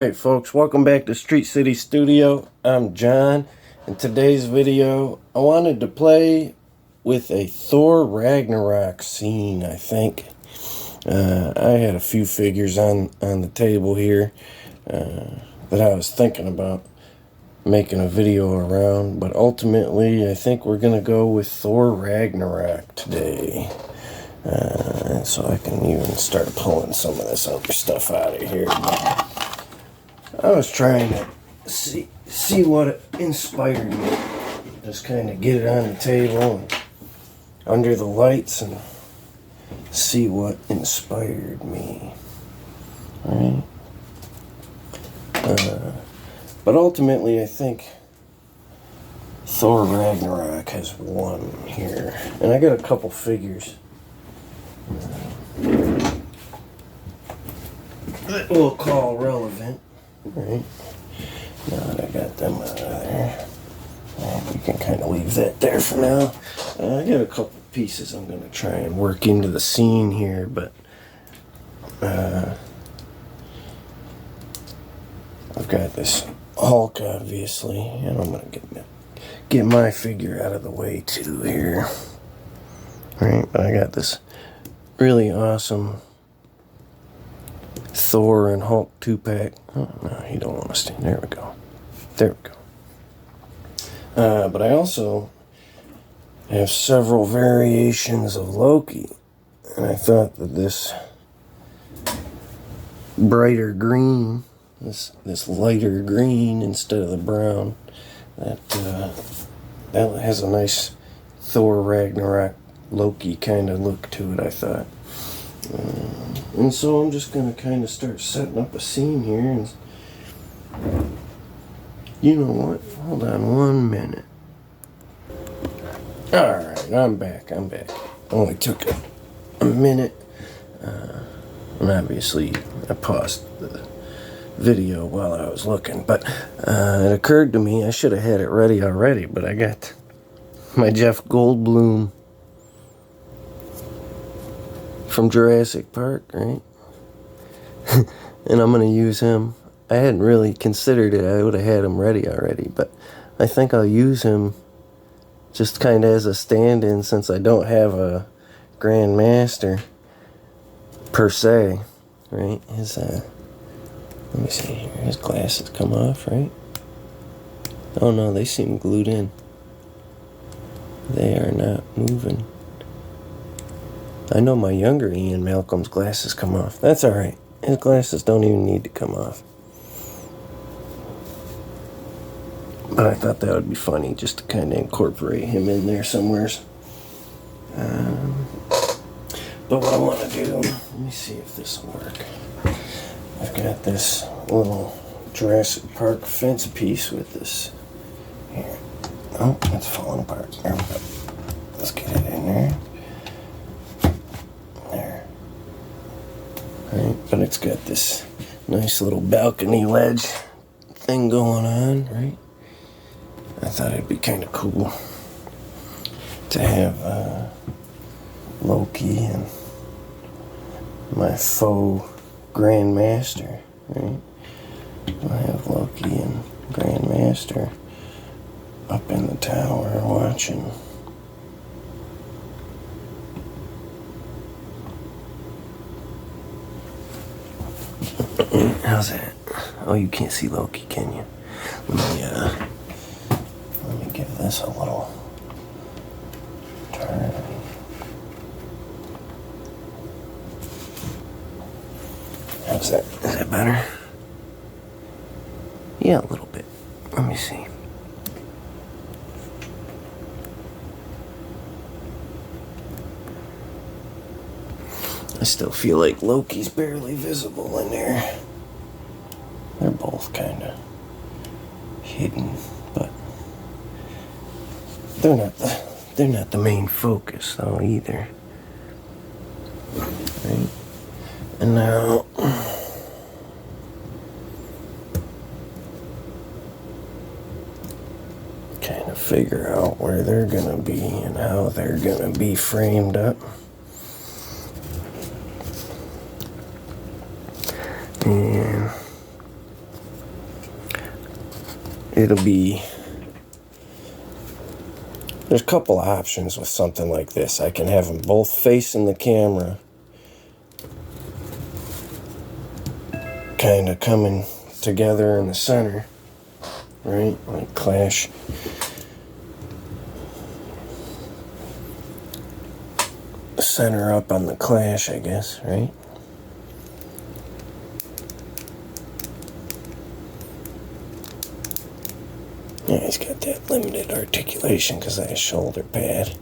Hey folks, welcome back to Street City Studio. I'm John. In today's video, I wanted to play with a Thor Ragnarok scene, I think. I had a few figures on the table here that I was thinking about making a video around, but ultimately I think we're going to go with Thor Ragnarok today. So I can even start pulling some of this other stuff out of here. I was trying to see what inspired me. Just kind of get it on the table and under the lights and see what inspired me. Right? But ultimately, I think Thor Ragnarok has won here. And I got a couple figures that we'll call relevant. Right. Now that I got them out of there, we can kind of leave that there for now. I got a couple pieces I'm going to try and work into the scene here, but I've got this Hulk, obviously, and I'm going to get my figure out of the way too here. Right, but I got this really awesome Thor and Hulk 2-pack. Oh, no, you don't want to stand. There we go. There we go. But I also have several variations of Loki. And I thought that this brighter green, this lighter green instead of the brown, that has a nice Thor Ragnarok Loki kind of look to it, I thought. And so I'm just going to kind of start setting up a scene here. And you know what? Hold on 1 minute. Alright, I'm back. Only took a minute. And obviously I paused the video while I was looking. But it occurred to me I should have had it ready already. But I got my Jeff Goldblumm from Jurassic Park, right? And I'm going to use him. I hadn't really considered it. I would have had him ready already, but I think I'll use him just kind of as a stand-in since I don't have a Grand Master per se, right? Let me see here. His glasses come off, right? Oh no, they seem glued in. They are not moving. I know my younger Ian Malcolm's glasses come off. That's alright. His glasses don't even need to come off. But I thought that would be funny just to kind of incorporate him in there somewheres. But what I want to do, let me see if this will work. I've got this little Jurassic Park fence piece with this here. Oh, it's falling apart. There we go. Let's get it in there. Right, but it's got this nice little balcony ledge thing going on, right? I thought it'd be kind of cool to have Loki and my faux Grand Master, right? I have Loki and Grand Master up in the tower watching. How's that? Oh, you can't see Loki, can you? Let me give this a little turn. How's that? Is that better? Yeah, a little bit. Let me see. I still feel like Loki's barely visible in there. They're both kind of hidden, but they're not the main focus though either. Right? And now kind of figure out where they're gonna be and how they're gonna be framed up. And it'll be... There's a couple options with something like this. I can have them both facing the camera, kind of coming together in the center, right? Like clash. Center up on the clash, I guess, right? Yeah, he's got that limited articulation because of his shoulder pad.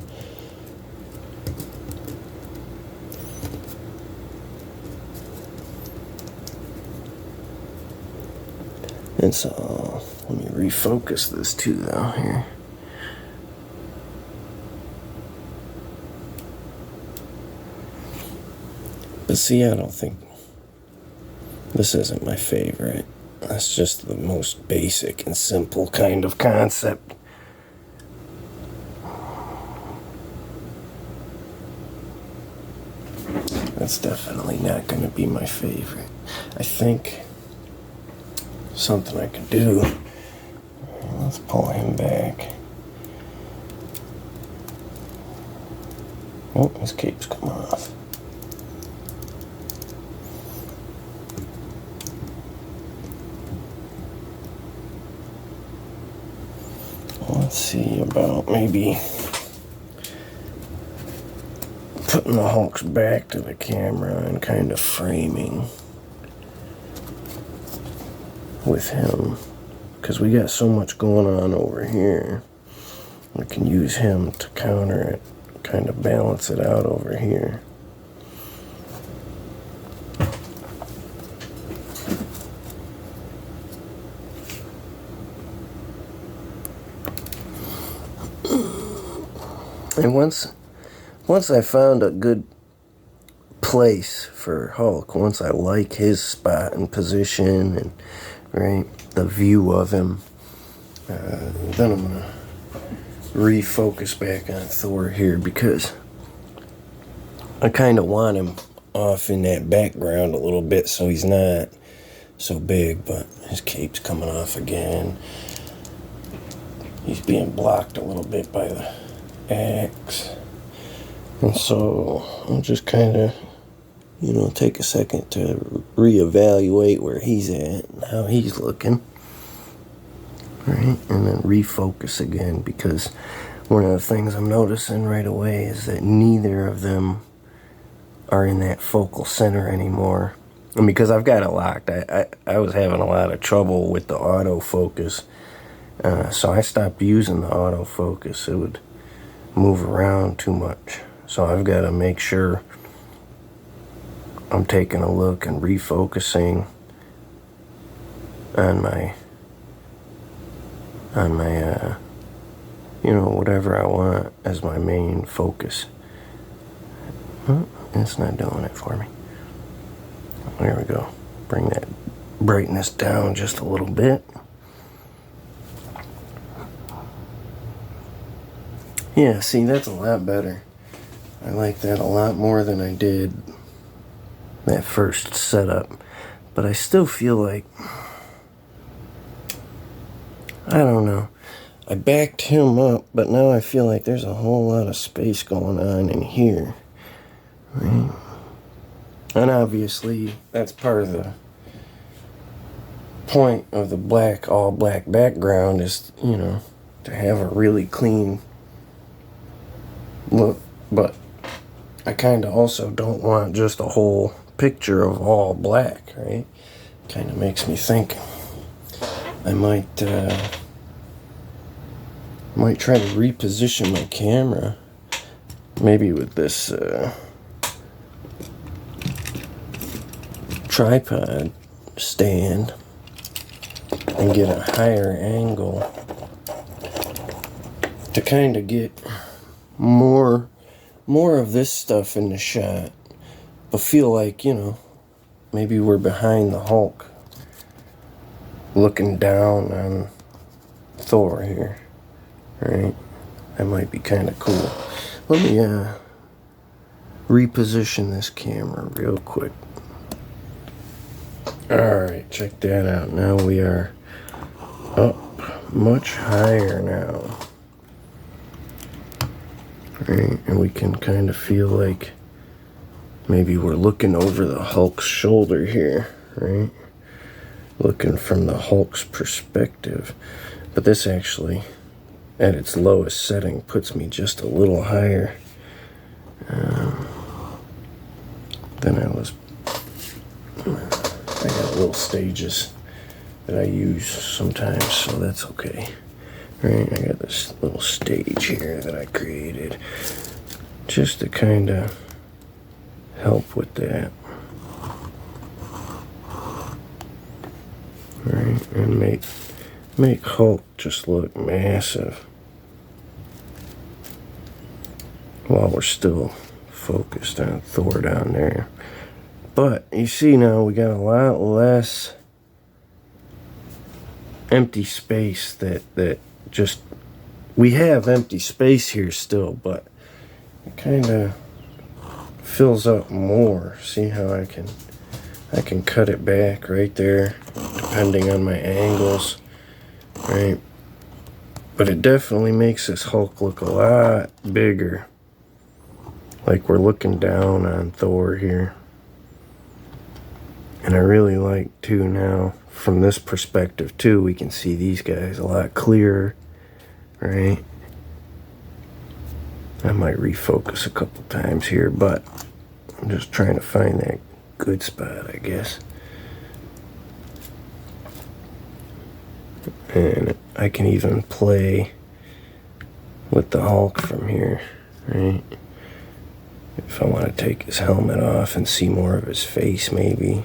And so, let me refocus this too, though, here. But see, I don't think... This isn't my favorite. That's just the most basic and simple kind of concept. That's definitely not going to be my favorite. I think something I could do. Let's pull him back. Oh, his cape's coming off. Let's see about maybe putting the Hulk's back to the camera and kind of framing with him, because we got so much going on over here. We can use him to counter it, kind of balance it out over here. And once I found a good place for Hulk, once I like his spot and position and right the view of him, then I'm gonna refocus back on Thor here, because I kind of want him off in that background a little bit so he's not so big. But his cape's coming off again. He's being blocked a little bit by the axe, and so I'll just kind of, take a second to reevaluate where he's at and how he's looking, right? And then refocus again, because one of the things I'm noticing right away is that neither of them are in that focal center anymore. And because I've got it locked, I was having a lot of trouble with the autofocus, so I stopped using the autofocus. It would move around too much. So I've got to make sure I'm taking a look and refocusing on my whatever I want as my main focus. It's not doing it for me. There we go. Bring that brightness down just a little bit. Yeah, see, that's a lot better. I like that a lot more than I did that first setup. But I still feel like, I don't know. I backed him up, but now I feel like there's a whole lot of space going on in here. Right? And obviously, that's part of the point of the all black background is, to have a really clean look. But I kind of also don't want just a whole picture of all black, right? Kind of makes me think I might try to reposition my camera, maybe with this tripod stand, and get a higher angle to kind of get more of this stuff in the shot, but feel like, maybe we're behind the Hulk looking down on Thor here, right? That might be kind of cool. Let me reposition this camera real quick. Alright, check that out. Now we are up much higher now. Right, and we can kind of feel like maybe we're looking over the Hulk's shoulder here, right? Looking from the Hulk's perspective. But this actually, at its lowest setting, puts me just a little higher than I was. I got little stages that I use sometimes, so that's okay. Right, I got this little stage here that I created just to kind of help with that. Right, and make Hulk just look massive while we're still focused on Thor down there. But you see now we got a lot less empty space that just, we have empty space here still, but it kind of fills up more. See how I can cut it back right there depending on my angles, right? But it definitely makes this Hulk look a lot bigger, like we're looking down on Thor here. And I really like too now from this perspective too, we can see these guys a lot clearer, right? I might refocus a couple times here, but I'm just trying to find that good spot, I guess. And I can even play with the Hulk from here, right? If I want to take his helmet off and see more of his face, maybe.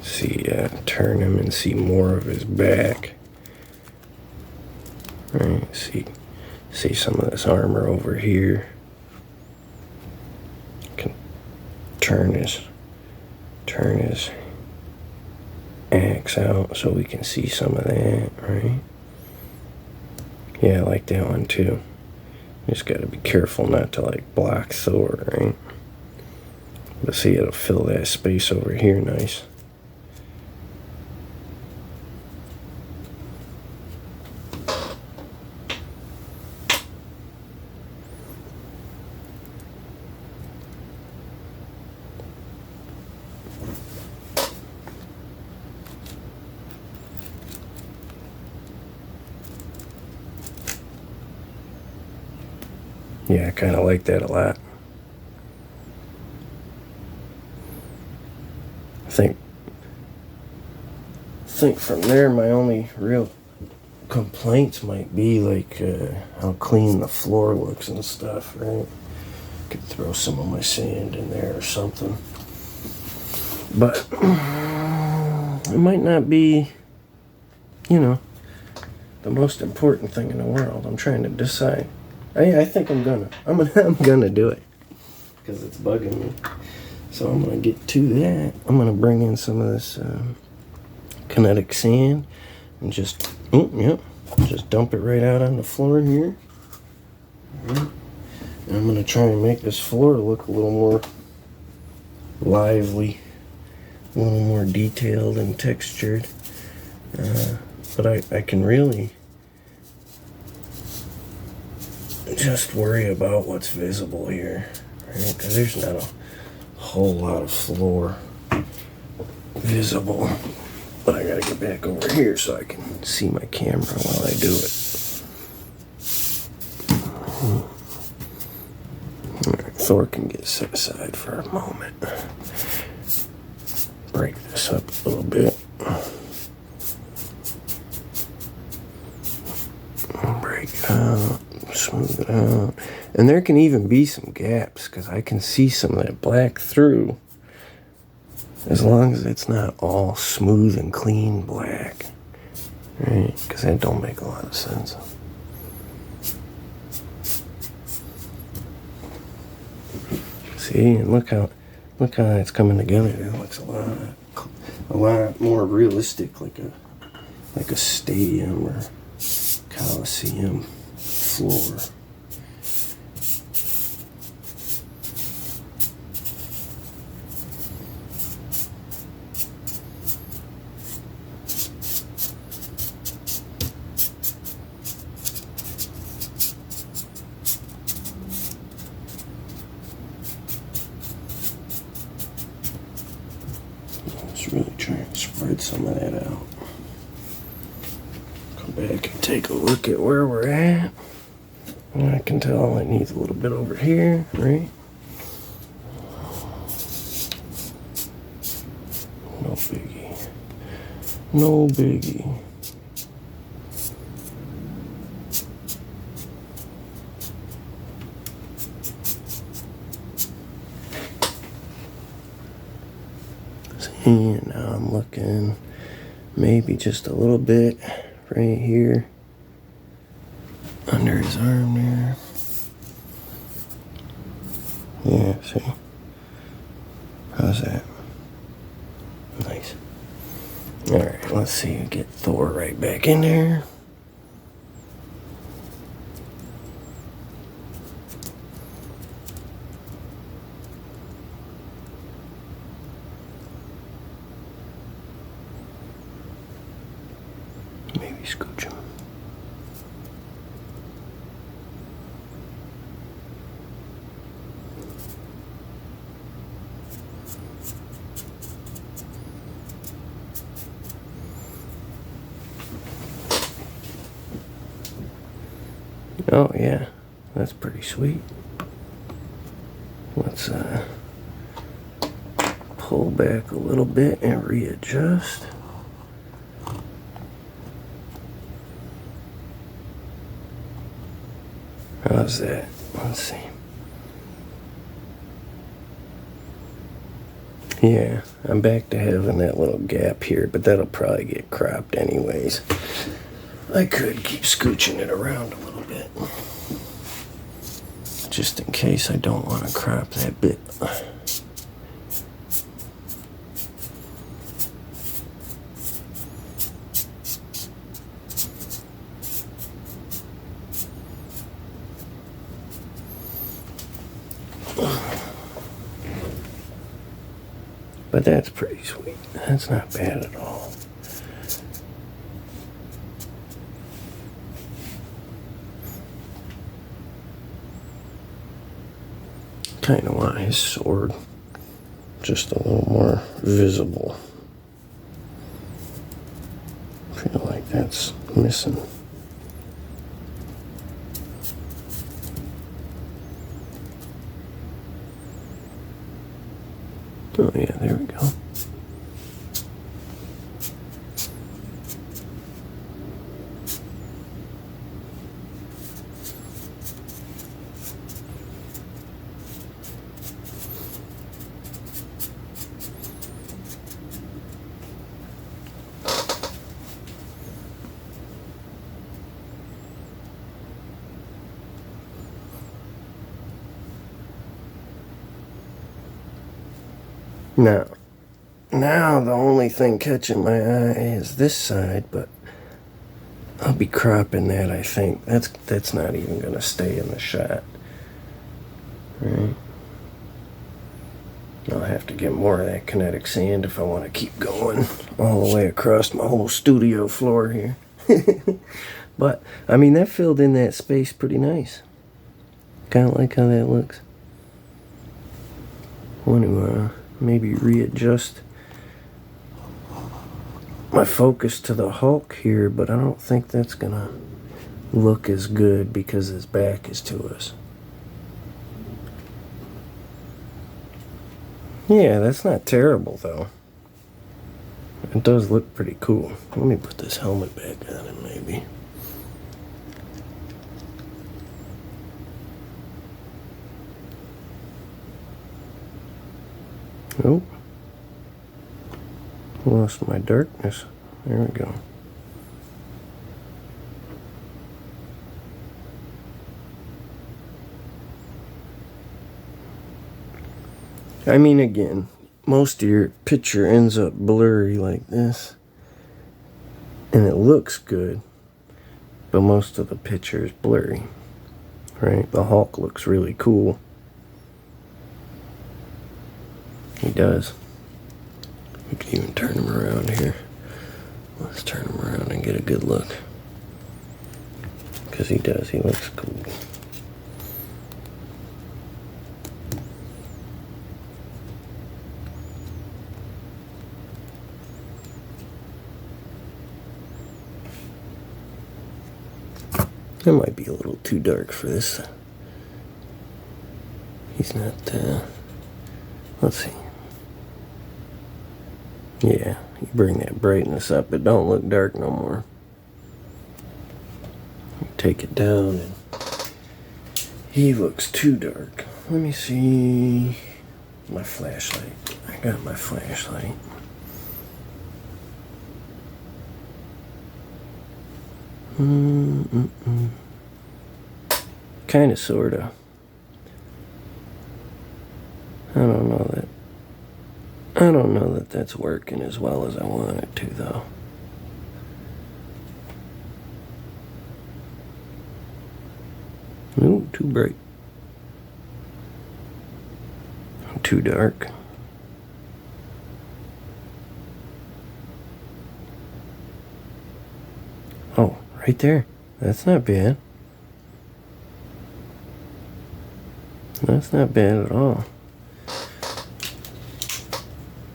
See, turn him and see more of his back. Right, see some of this armor over here. Can turn his axe out so we can see some of that, right? Yeah, I like that one too. Just gotta be careful not to like block Thor, right? But see, it'll fill that space over here nice. Yeah, I kind of like that a lot. I think from there my only real complaints might be like how clean the floor looks and stuff, right? Could throw some of my sand in there or something. But it might not be, the most important thing in the world. I'm trying to decide. I think I'm gonna do it because it's bugging me. So I'm gonna get to that. I'm gonna bring in some of this kinetic sand and just dump it right out on the floor here. And I'm gonna try and make this floor look a little more lively, a little more detailed and textured. But I can really just worry about what's visible here, right? Because there's not a whole lot of floor visible. But I gotta get back over here so I can see my camera while I do it. Alright, Thor can get set aside for a moment. Break this up a little bit. Break it out. Smooth it out. And there can even be some gaps because I can see some of that black through as long as it's not all smooth and clean black, right? Because that don't make a lot of sense. See, and look how it's coming together. It looks a lot more realistic, like a stadium or Coliseum floor. cut some of that out. Come back and take a look at where we're at. And I can tell it needs a little bit over here, right? No biggie. No biggie. And now I'm looking maybe just a little bit right here under his arm there. Yeah, see? How's that? Nice. Alright, let's see. Get Thor right back in there. Maybe scooch him. Oh yeah, that's pretty sweet. Let's pull back a little bit and readjust. How's that? Let's see. Yeah, I'm back to having that little gap here, but that'll probably get cropped anyways. I could keep scooching it around a little bit, just in case I don't want to crop that bit. But that's pretty sweet. That's not bad at all. Kind of want his sword just a little more visible. Feel like that's missing. Oh yeah, there we go. Now the only thing catching my eye is this side, but I'll be cropping that, I think. That's not even gonna stay in the shot. Right? I'll have to get more of that kinetic sand if I want to keep going all the way across my whole studio floor here. But, I mean, that filled in that space pretty nice. Kind of like how that looks. I want to maybe readjust my focus to the Hulk here, but I don't think that's gonna look as good because his back is to us. Yeah, that's not terrible though. It does look pretty cool. Let me put this helmet back on him maybe. Oh. Lost my darkness. There we go. I mean, again, most of your picture ends up blurry like this. And it looks good, but most of the picture is blurry. Right? The Hulk looks really cool. He does. We can even turn him around here. Let's turn him around and get a good look. Because he does, he looks cool. That might be a little too dark for this. He's not, let's see. Yeah, you bring that brightness up. It don't look dark no more. Take it down, and he looks too dark. Let me see my flashlight. I got my flashlight. Kind of, sort of. I don't know that that's working as well as I want it to, though. Ooh, too bright. Too dark. Oh, right there. That's not bad. That's not bad at all.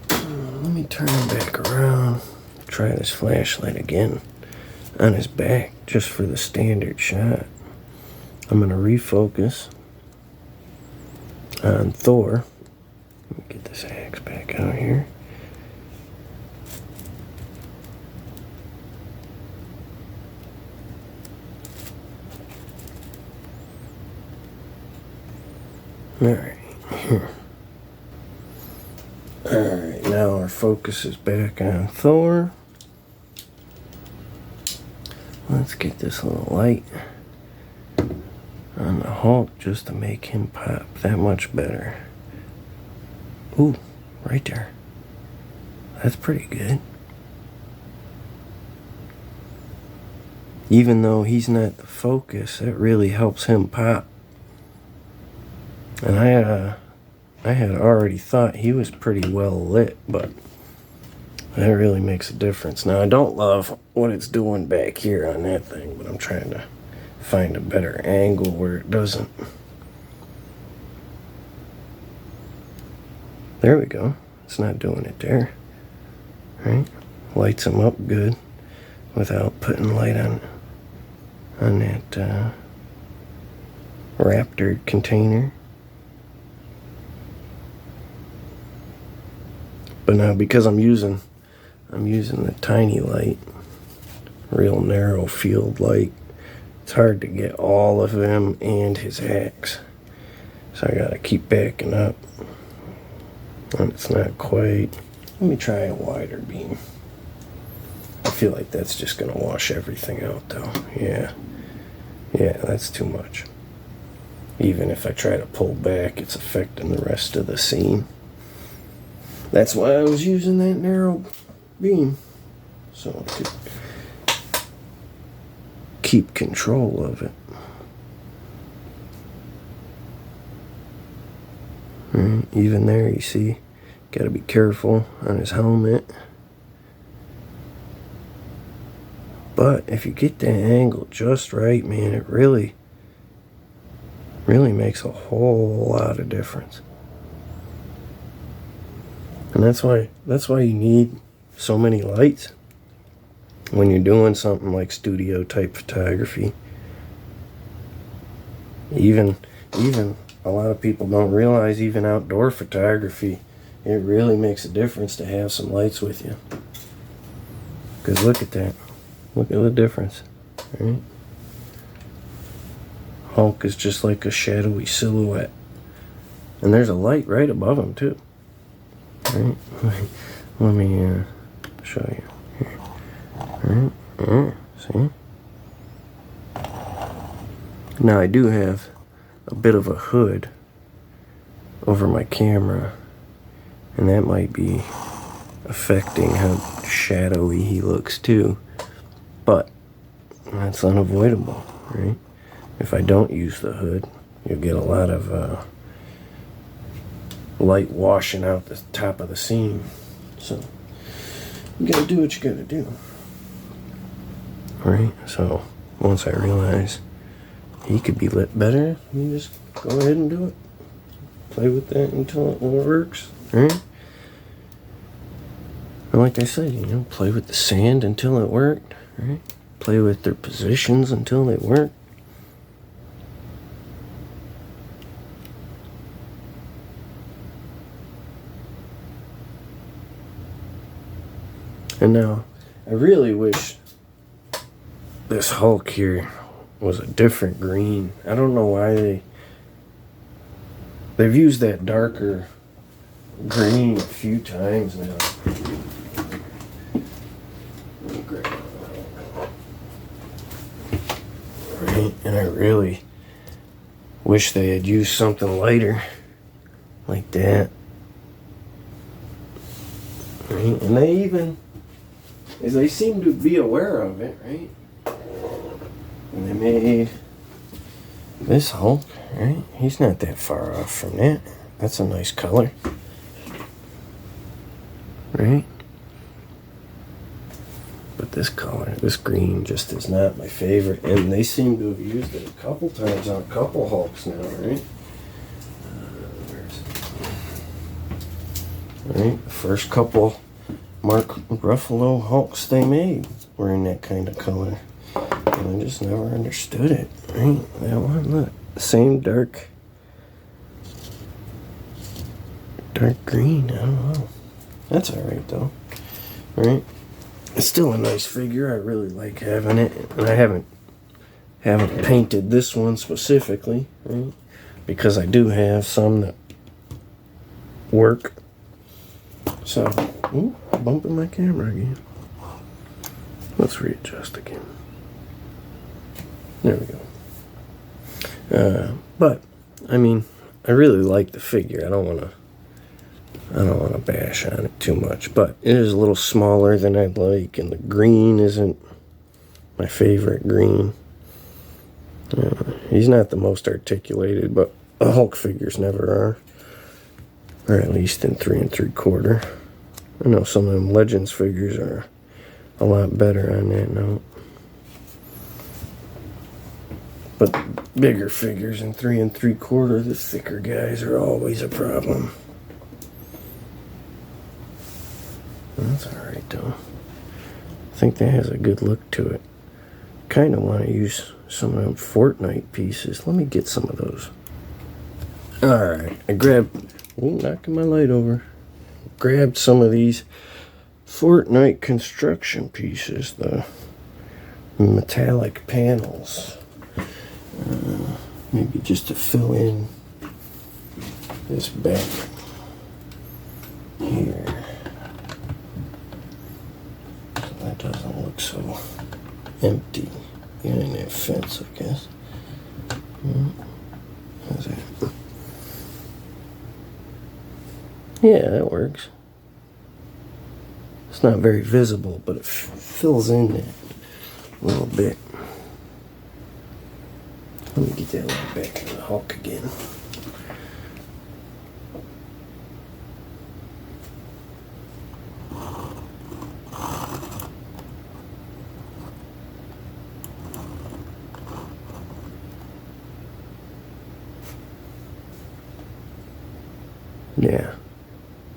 Let me turn him back around. Try this flashlight again on his back, just for the standard shot. I'm going to refocus on Thor. Let me get this axe back out here. Alright, here. Alright, now our focus is back on Thor. Let's get this little light on the Hulk just to make him pop that much better. Ooh, right there. That's pretty good. Even though he's not the focus, it really helps him pop. And I had already thought he was pretty well lit, but that really makes a difference. Now, I don't love what it's doing back here on that thing, but I'm trying to find a better angle where it doesn't. There we go. It's not doing it there. Right? Lights him up good without putting light on that Raptor container. But now, because I'm using the tiny light, real narrow field light, it's hard to get all of him and his axe. So I gotta keep backing up. And it's not quite. Let me try a wider beam. I feel like that's just gonna wash everything out though. Yeah, that's too much. Even if I try to pull back, it's affecting the rest of the scene. That's why I was using that narrow beam, so I could keep control of it. Even there, you see, gotta be careful on his helmet. But if you get that angle just right, man, it really makes a whole lot of difference. And that's why you need so many lights when you're doing something like studio type photography. Even a lot of people don't realize, even outdoor photography, it really makes a difference to have some lights with you. Because look at that. Look at the difference. Right? Hulk is just like a shadowy silhouette. And there's a light right above him too. Right? Let me show you. Here. Right? See? Now I do have a bit of a hood over my camera, and that might be affecting how shadowy he looks too, but that's unavoidable, right? If I don't use the hood, you'll get a lot of light washing out the top of the scene. So you gotta do what you gotta do, right? So once I realize he could be lit better, you just go ahead and do it. Play with that until it works, right? And like I said, play with the sand until it worked, right? Play with their positions until they work. And now, I really wish this Hulk here was a different green. I don't know why they've used that darker green a few times now. Right, and I really wish they had used something lighter like that. Right, and they seem to be aware of it, right? And they made this Hulk, right? He's not that far off from that. That's a nice color. Right? But this color, this green, just is not my favorite. And they seem to have used it a couple times on a couple Hulks now, right? Right? The first couple Mark Ruffalo Hulks they made were in that kind of color. And I just never understood it, right? That one, look, same dark green. I don't know. That's all right though, right? It's still a nice figure. I really like having it, and I haven't painted this one specifically, right? Because I do have some that work. So, ooh, bumping my camera again. Let's readjust again. There we go. But I mean, I really like the figure. I don't want to bash on it too much, but it is a little smaller than I'd like, and the green isn't my favorite green. He's not the most articulated, but the Hulk figures never are, or at least in 3 3/4. I know some of them Legends figures are a lot better on that note. But bigger figures in 3 3/4, the thicker guys are always a problem. That's alright though. I think that has a good look to it. Kind of want to use some of them Fortnite pieces. Let me get some of those. Alright, I grabbed... Ooh, knocking my light over. Grabbed some of these Fortnite construction pieces, the metallic panels. Maybe just to fill in this back here. So that doesn't look so empty behind that fence, I guess. How's that? Yeah, that works. It's not very visible, but it fills in that a little bit. Let me get that light back in the Hulk again. Yeah.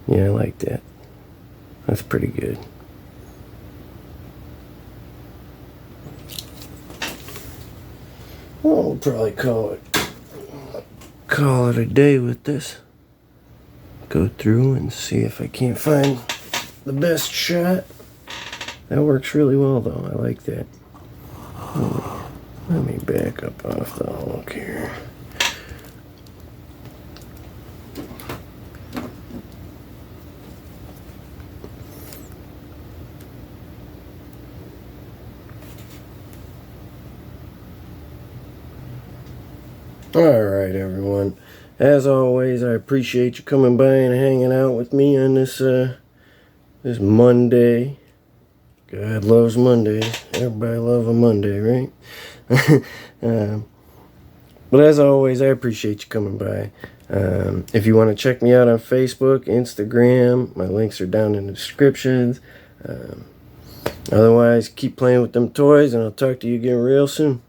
Yeah, I like that. That's pretty good. Well, we'll probably call it a day with this. Go through and see if I can't find the best shot. That works really well though. I like that. Let me back up off the Hulk here. Alright everyone, as always I appreciate you coming by and hanging out with me on this this Monday. God loves Mondays. Everybody loves a Monday, right? But as always, I appreciate you coming by. If you want to check me out on Facebook, Instagram, my links are down in the descriptions. Otherwise, keep playing with them toys, and I'll talk to you again real soon.